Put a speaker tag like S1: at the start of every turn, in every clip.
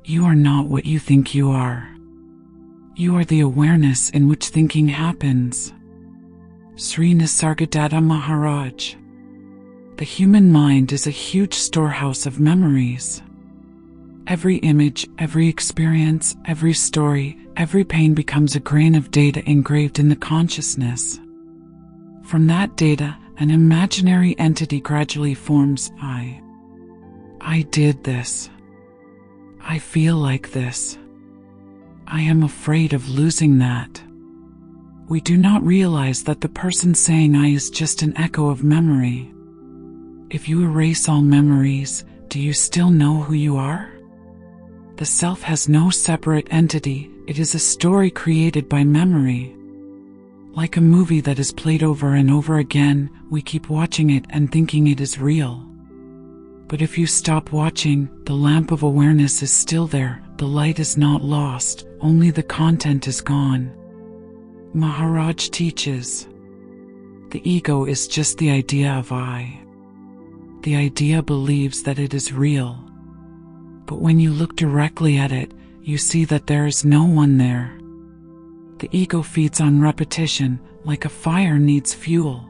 S1: You are not what you think you are. You are the awareness in which thinking happens. Sri Nisargadatta Maharaj. The human mind is a huge storehouse of memories. Every image, every experience, every story, every pain becomes a grain of data engraved in the consciousness. From that data, an imaginary entity gradually forms. I did this. I feel like this. I am afraid of losing that. We do not realize that the person saying I is just an echo of memory. If you erase all memories, do you still know who you are? The self has no separate entity, it is a story created by memory. Like a movie that is played over and over again, we keep watching it and thinking it is real. But if you stop watching, the lamp of awareness is still there, the light is not lost, only the content is gone. Maharaj teaches, the ego is just the idea of I. The idea believes that it is real. But when you look directly at it, you see that there is no one there. The ego feeds on repetition, like a fire needs fuel.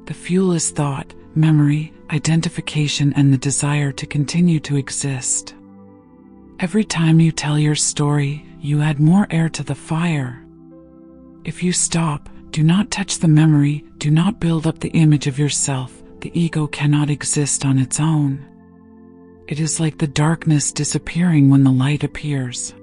S1: The fuel is thought, memory, identification, and the desire to continue to exist. Every time you tell your story, you add more air to the fire. If you stop, do not touch the memory, do not build up the image of yourself, the ego cannot exist on its own. It is like the darkness disappearing when the light appears.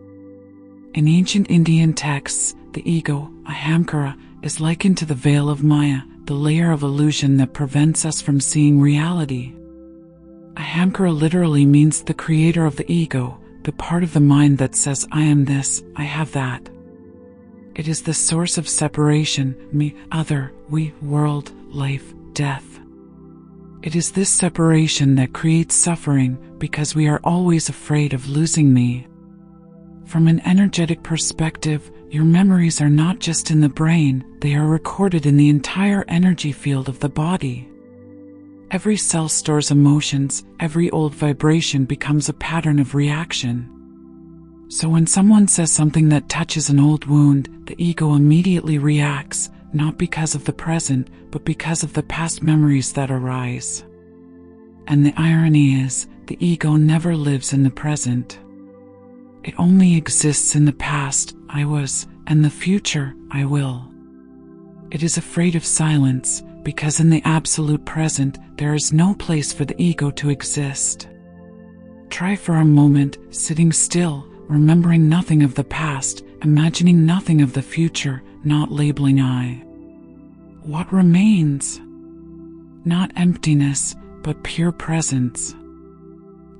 S1: In ancient Indian texts, the ego, ahamkara, is likened to the veil of Maya, the layer of illusion that prevents us from seeing reality. Ahamkara literally means the creator of the ego, the part of the mind that says I am this, I have that. It is the source of separation, me, other, we, world, life, death. It is this separation that creates suffering because we are always afraid of losing me. From an energetic perspective, your memories are not just in the brain, they are recorded in the entire energy field of the body. Every cell stores emotions, every old vibration becomes a pattern of reaction. So when someone says something that touches an old wound, the ego immediately reacts, not because of the present, but because of the past memories that arise. And the irony is, the ego never lives in the present. It only exists in the past, I was, and the future, I will. It is afraid of silence, because in the absolute present, there is no place for the ego to exist. Try for a moment, sitting still, remembering nothing of the past, imagining nothing of the future, not labeling I. What remains? Not emptiness, but pure presence.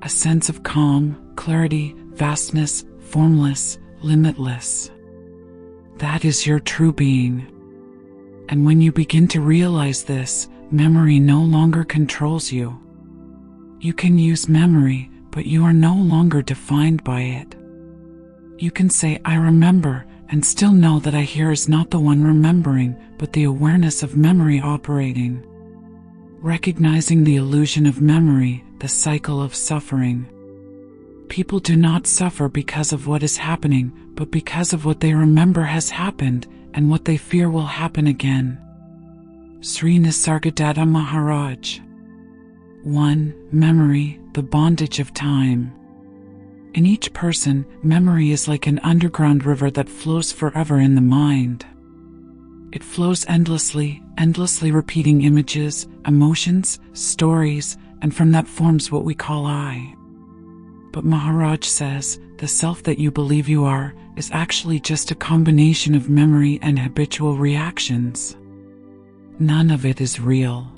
S1: A sense of calm, clarity, vastness, formless, limitless. That is your true being. And when you begin to realize this, memory no longer controls you. You can use memory, but you are no longer defined by it. You can say, I remember, and still know that I here is not the one remembering, but the awareness of memory operating. Recognizing the illusion of memory, the cycle of suffering. People do not suffer because of what is happening, but because of what they remember has happened, and what they fear will happen again. Sri Nisargadatta Maharaj. 1. Memory, the bondage of time. In each person, memory is like an underground river that flows forever in the mind. It flows endlessly, endlessly repeating images, emotions, stories, and from that forms what we call I. But Maharaj says, the self that you believe you are is actually just a combination of memory and habitual reactions. None of it is real.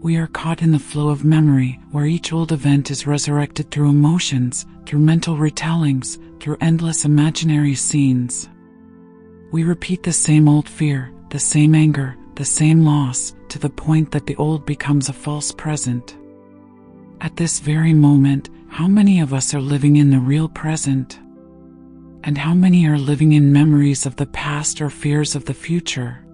S1: We are caught in the flow of memory, where each old event is resurrected through emotions, through mental retellings, through endless imaginary scenes. We repeat the same old fear, the same anger, the same loss, to the point that the old becomes a false present. At this very moment, how many of us are living in the real present? And how many are living in memories of the past or fears of the future?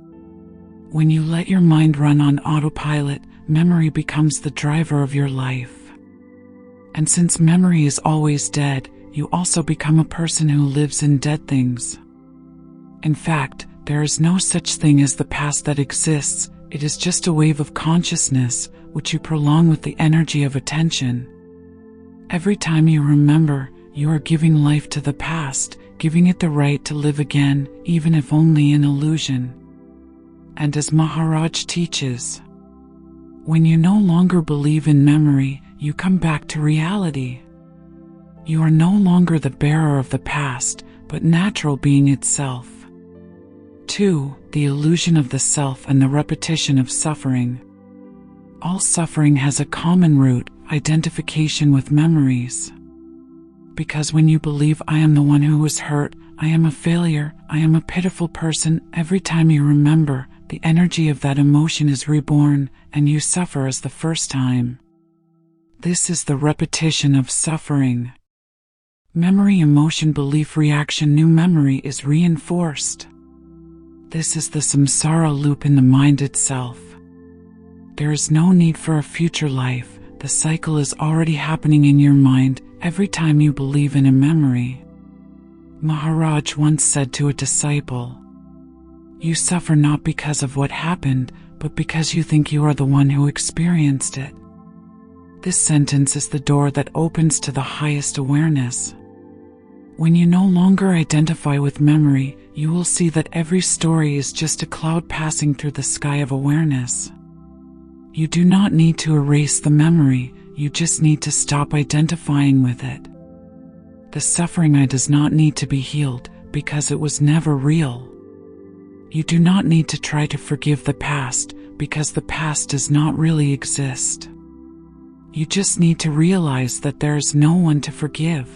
S1: When you let your mind run on autopilot, memory becomes the driver of your life. And since memory is always dead, you also become a person who lives in dead things. In fact, there is no such thing as the past that exists. It is just a wave of consciousness, which you prolong with the energy of attention. Every time you remember, you are giving life to the past, giving it the right to live again, even if only in illusion. And as Maharaj teaches, when you no longer believe in memory, you come back to reality. You are no longer the bearer of the past, but natural being itself. 2. The illusion of the self and the repetition of suffering. All suffering has a common root, identification with memories. Because when you believe I am the one who was hurt, I am a failure, I am a pitiful person, every time you remember, the energy of that emotion is reborn, and you suffer as the first time. This is the repetition of suffering. Memory, emotion, belief, reaction, new memory is reinforced. This is the samsara loop in the mind itself. There is no need for a future life. The cycle is already happening in your mind every time you believe in a memory. Maharaj once said to a disciple, "You suffer not because of what happened, but because you think you are the one who experienced it." This sentence is the door that opens to the highest awareness. When you no longer identify with memory, you will see that every story is just a cloud passing through the sky of awareness. You do not need to erase the memory, you just need to stop identifying with it. The suffering does not need to be healed, because it was never real. You do not need to try to forgive the past, because the past does not really exist. You just need to realize that there is no one to forgive.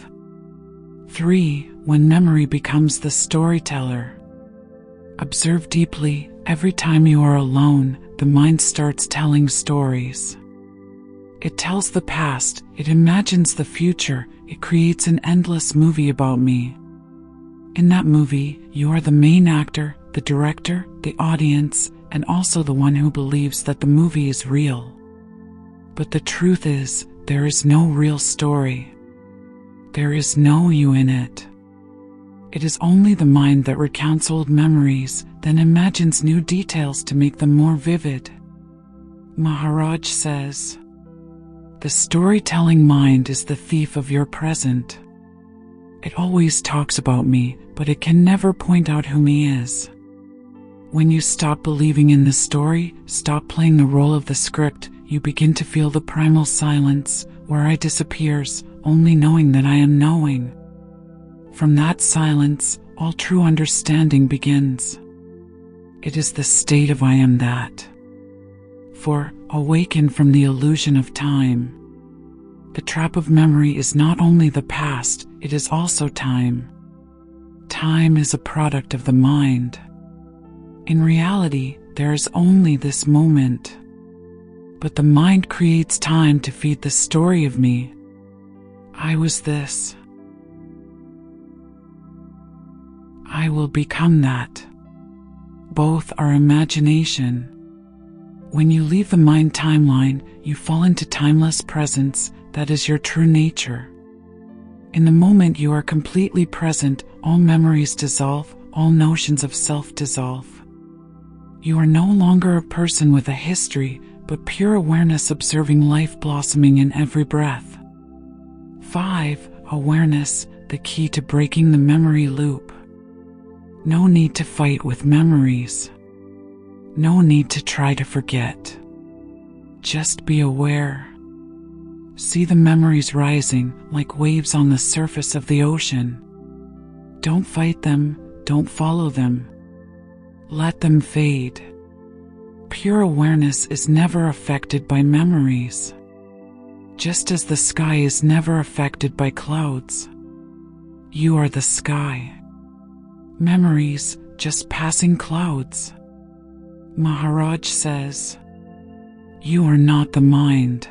S1: 3. When memory becomes the storyteller. Observe deeply. Every time you are alone, the mind starts telling stories. It tells the past, it imagines the future, it creates an endless movie about me. In that movie, you are the main actor, the director, the audience, and also the one who believes that the movie is real. But the truth is, there is no real story. There is no you in it. It is only the mind that recounts old memories, then imagines new details to make them more vivid. Maharaj says, "The storytelling mind is the thief of your present. It always talks about me, but it can never point out who me is." When you stop believing in the story, stop playing the role of the script, you begin to feel the primal silence, where I disappears, only knowing that I am knowing. From that silence, all true understanding begins. It is the state of I am that. For, awaken from the illusion of time. The trap of memory is not only the past, it is also time. Time is a product of the mind. In reality, there is only this moment. But the mind creates time to feed the story of me. I was this. I will become that. Both are imagination. When you leave the mind timeline, you fall into timeless presence, that is your true nature. In the moment you are completely present, all memories dissolve, all notions of self dissolve. You are no longer a person with a history, but pure awareness observing life blossoming in every breath. 5. Awareness, the key to breaking the memory loop. No need to fight with memories. No need to try to forget. Just be aware. See the memories rising like waves on the surface of the ocean. Don't fight them, don't follow them. Let them fade. Pure awareness is never affected by memories. Just as the sky is never affected by clouds. You are the sky. Memories, just passing clouds. Maharaj says, "You are not the mind.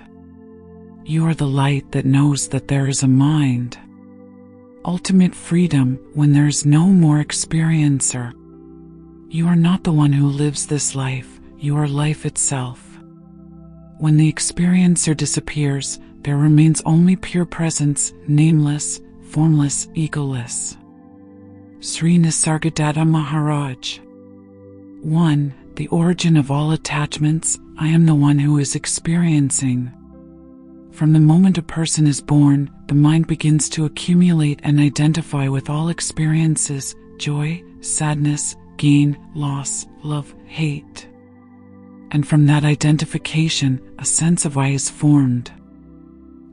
S1: You are the light that knows that there is a mind." Ultimate freedom when there is no more experiencer. You are not the one who lives this life, you are life itself. When the experiencer disappears, there remains only pure presence, nameless, formless, egoless. Sri Nisargadatta Maharaj. 1. The origin of all attachments. I am the one who is experiencing. From the moment a person is born, the mind begins to accumulate and identify with all experiences: joy, sadness, gain, loss, love, hate. And from that identification, a sense of I is formed.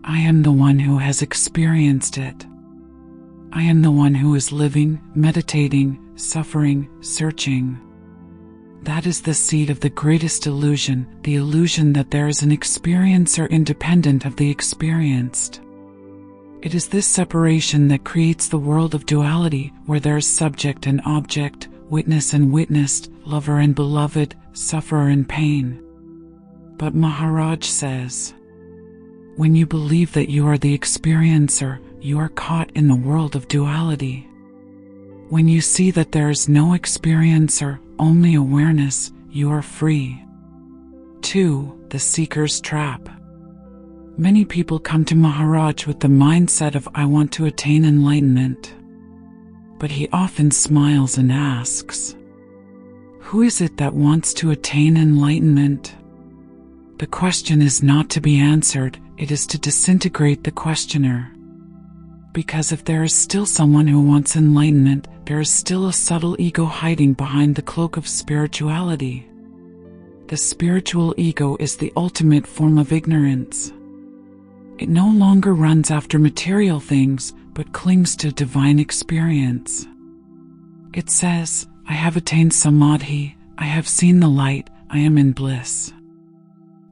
S1: I am the one who has experienced it. I am the one who is living, meditating, suffering, searching. That is the seed of the greatest illusion, the illusion that there is an experiencer independent of the experienced. It is this separation that creates the world of duality, where there is subject and object, witness and witnessed, lover and beloved, sufferer and pain. But Maharaj says, when you believe that you are the experiencer, you are caught in the world of duality. When you see that there is no experiencer, only awareness, you are free. 2. The Seeker's Trap. Many people come to Maharaj with the mindset of I want to attain enlightenment. But he often smiles and asks, who is it that wants to attain enlightenment? The question is not to be answered, it is to disintegrate the questioner. Because if there is still someone who wants enlightenment, there is still a subtle ego hiding behind the cloak of spirituality. The spiritual ego is the ultimate form of ignorance. It no longer runs after material things, but clings to divine experience. It says, I have attained samadhi, I have seen the light, I am in bliss.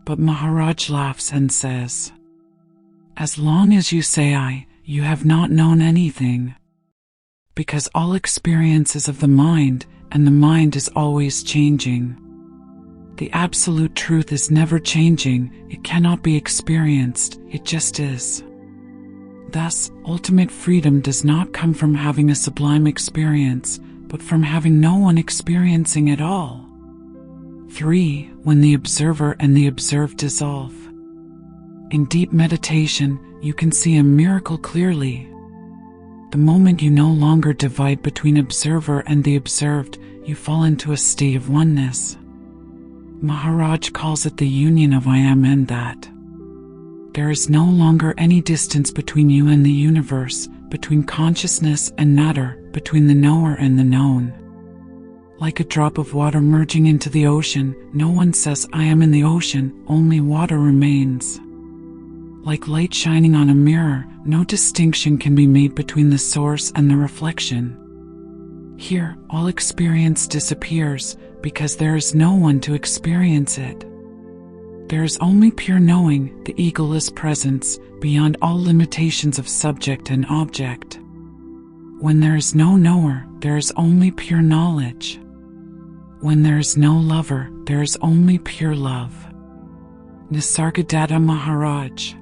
S1: But Maharaj laughs and says, as long as you say I, you have not known anything. Because all experiences of the mind, and the mind is always changing. The absolute truth is never changing, it cannot be experienced, it just is. Thus, ultimate freedom does not come from having a sublime experience, but from having no one experiencing at all. 3. When the observer and the observed dissolve. In deep meditation, you can see a miracle clearly. The moment you no longer divide between observer and the observed, you fall into a state of oneness. Maharaj calls it the union of I am and that. There is no longer any distance between you and the universe, between consciousness and matter, between the knower and the known. Like a drop of water merging into the ocean, no one says I am in the ocean, only water remains. Like light shining on a mirror, no distinction can be made between the source and the reflection. Here, all experience disappears, because there is no one to experience it. There is only pure knowing, the egoless presence, beyond all limitations of subject and object. When there is no knower, there is only pure knowledge. When there is no lover, there is only pure love. Nisargadatta Maharaj.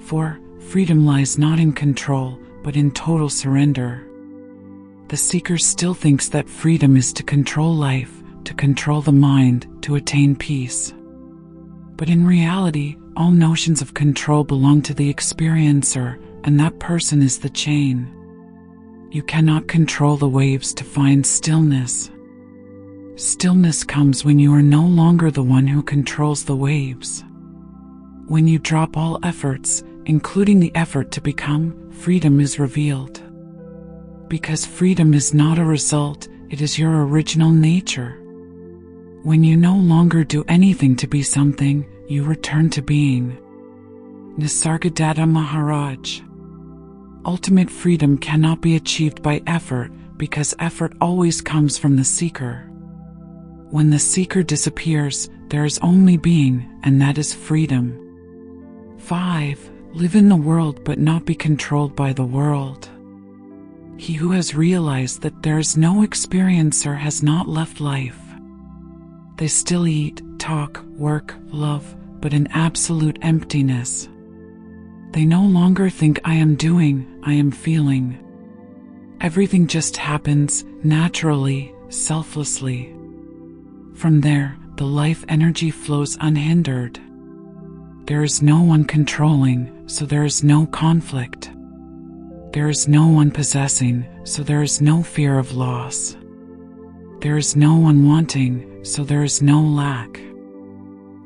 S1: 4. Freedom lies not in control, but in total surrender. The seeker still thinks that freedom is to control life, to control the mind, to attain peace. But in reality, all notions of control belong to the experiencer, and that person is the chain. You cannot control the waves to find stillness. Stillness comes when you are no longer the one who controls the waves. When you drop all efforts, including the effort to become, freedom is revealed. Because freedom is not a result, it is your original nature. When you no longer do anything to be something, you return to being. Nisargadatta Maharaj. Ultimate freedom cannot be achieved by effort, because effort always comes from the seeker. When the seeker disappears, there is only being, and that is freedom. 5. Live in the world but not be controlled by the world. He who has realized that there is no experiencer has not left life. They still eat, talk, work, love, but in absolute emptiness. They no longer think I am doing, I am feeling. Everything just happens, naturally, selflessly. From there, the life energy flows unhindered. There is no one controlling, so there is no conflict. There is no one possessing, so there is no fear of loss. There is no one wanting, so there is no lack.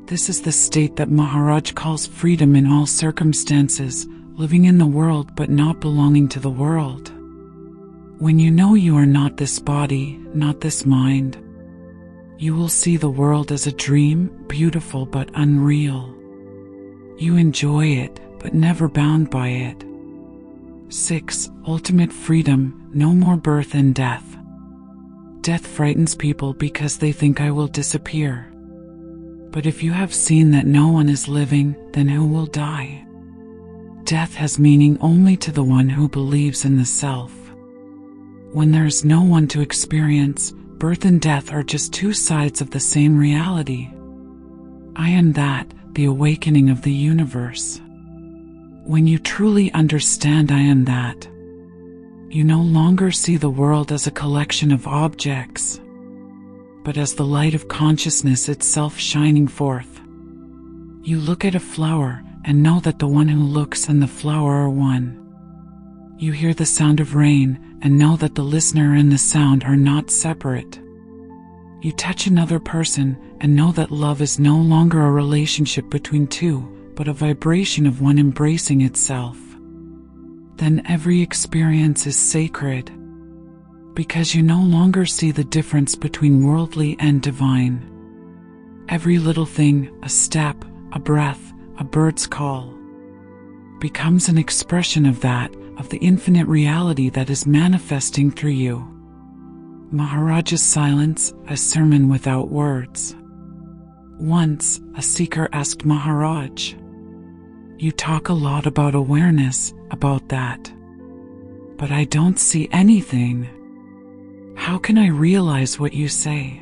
S1: This is the state that Maharaj calls freedom in all circumstances, living in the world but not belonging to the world. When you know you are not this body, not this mind, you will see the world as a dream, beautiful but unreal. You enjoy it, but never bound by it. 6. Ultimate freedom, no more birth and death. Death frightens people because they think I will disappear. But if you have seen that no one is living, then who will die? Death has meaning only to the one who believes in the self. When there is no one to experience, birth and death are just two sides of the same reality. I am that, the awakening of the universe. When you truly understand I am that, you no longer see the world as a collection of objects, but as the light of consciousness itself shining forth. You look at a flower and know that the one who looks and the flower are one. You hear the sound of rain and know that the listener and the sound are not separate. You touch another person and know that love is no longer a relationship between two, but a vibration of one embracing itself. Then every experience is sacred, because you no longer see the difference between worldly and divine. Every little thing, a step, a breath, a bird's call, becomes an expression of that, of the infinite reality that is manifesting through you. Maharaj's silence, a sermon without words. Once, a seeker asked Maharaj, "You talk a lot about awareness, about that. But I don't see anything. How can I realize what you say?"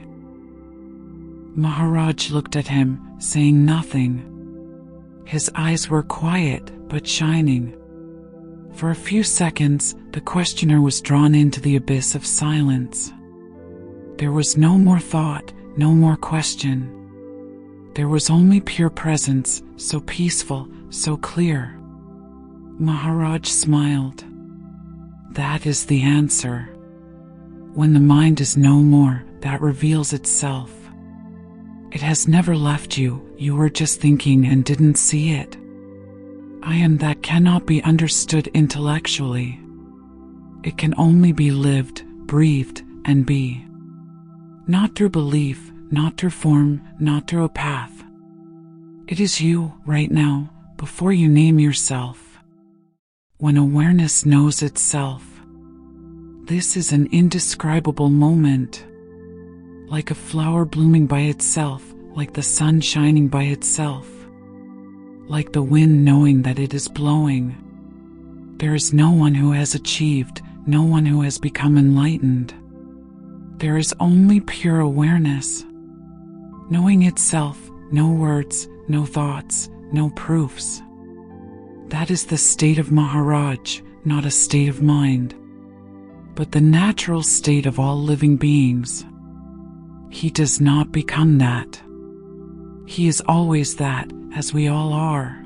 S1: Maharaj looked at him, saying nothing. His eyes were quiet, but shining. For a few seconds, the questioner was drawn into the abyss of silence. There was no more thought, no more question. There was only pure presence, so peaceful, so clear. Maharaj smiled. That is the answer. When the mind is no more, that reveals itself. It has never left you, you were just thinking and didn't see it. I am that cannot be understood intellectually. It can only be lived, breathed, and be. Not through belief, not through form, not through a path. It is you, right now, before you name yourself. When awareness knows itself. This is an indescribable moment. Like a flower blooming by itself, like the sun shining by itself. Like the wind knowing that it is blowing. There is no one who has achieved, no one who has become enlightened. There is only pure awareness. Knowing itself, no words, no thoughts, no proofs. That is the state of Maharaj, not a state of mind, but the natural state of all living beings. He does not become that. He is always that, as we all are.